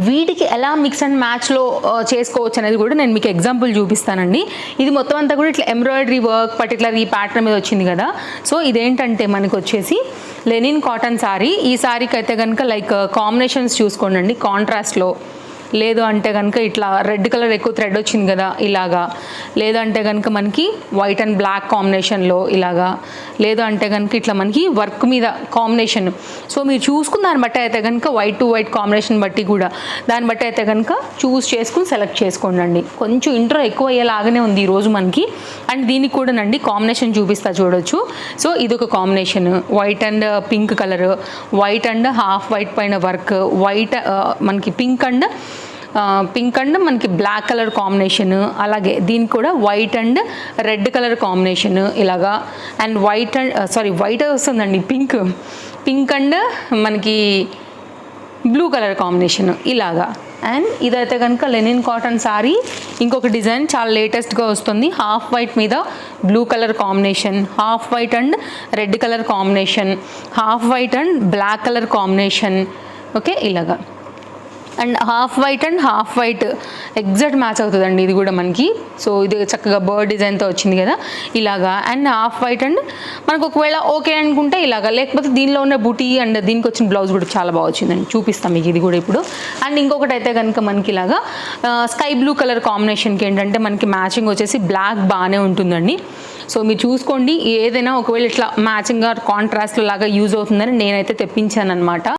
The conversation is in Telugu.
వీటికి ఎలా మిక్స్ అండ్ మ్యాచ్లో చేసుకోవచ్చు అనేది కూడా నేను మీకు ఎగ్జాంపుల్ చూపిస్తానండి. ఇది మొత్తం అంతా కూడా ఇట్లా ఎంబ్రాయిడరీ వర్క్ పర్టికులర్ ఈ ప్యాటర్న్ మీద వచ్చింది కదా. సో ఇదేంటంటే మనకు వచ్చేసి లెనిన్ కాటన్ శారీ. ఈ శారీకి అయితే కనుక లైక్ కాంబినేషన్స్ చూసుకోండి, కాంట్రాస్ట్లో, లేదు అంటే కనుక ఇట్లా రెడ్ కలర్ ఎక్కువ థ్రెడ్ వచ్చింది కదా ఇలాగా, లేదు అంటే కనుక మనకి వైట్ అండ్ బ్లాక్ కాంబినేషన్లో ఇలాగా, లేదు అంటే కనుక ఇట్లా మనకి వర్క్ మీద కాంబినేషన్. సో మీరు చూసుకున్న దాన్ని బట్టి అయితే కనుక వైట్ టు వైట్ కాంబినేషన్ బట్టి కూడా దాన్ని బట్టి అయితే కనుక చూస్ చేసుకుని సెలెక్ట్ చేసుకోండి. కొంచెం ఇంట్రో ఎక్కువ అయ్యేలాగానే ఉంది ఈరోజు మనకి. అండ్ దీనికి కూడానండి కాంబినేషన్ చూపిస్తా చూడొచ్చు. సో ఇది ఒక combination, white and pink colour, white and half white పైన వర్క్, వైట్ మనకి పింక్ అండ్ మనకి బ్లాక్ కలర్ కాంబినేషన్. అలాగే దీనికి కూడా white and red colour combination ఇలాగా. అండ్ వైట్ వస్తుందండి, పింక్ అండ్ మనకి బ్లూ కలర్ కాంబినేషన్ ఇలాగా. అండ్ ఇదైతే కనుక లెనిన్ కాటన్ శారీ. ఇంకొక డిజైన్ చాలా లేటెస్ట్గా వస్తుంది, హాఫ్ వైట్ మీద blue colour combination, half white and red colour combination, half white and black colour combination. Okay, ఇలాగా. And half white and half white exact match అవుతుందండి ఇది కూడా మనకి. సో ఇది చక్కగా బర్డ్ డిజైన్తో వచ్చింది కదా ఇలాగా. అండ్ హాఫ్ వైట్ అండ్ మనకు ఒకవేళ ఓకే అనుకుంటే ఇలాగా, లేకపోతే దీనిలో ఉన్న బూటీ అండ్ దీనికి వచ్చిన బ్లౌజ్ కూడా చాలా బాగా వచ్చిందండి, చూపిస్తాం మీకు ఇది కూడా ఇప్పుడు. అండ్ ఇంకొకటి అయితే కనుక మనకి ఇలాగా స్కై బ్లూ కలర్ కాంబినేషన్కి ఏంటంటే మనకి మ్యాచింగ్ వచ్చేసి బ్లాక్ బాగానే ఉంటుందండి. సో మీరు చూసుకోండి, ఏదైనా ఒకవేళ ఇట్లా మ్యాచింగ్గా కాంట్రాస్ట్ లాగా యూజ్ అవుతుందని నేనైతే తెప్పించాను అనమాట.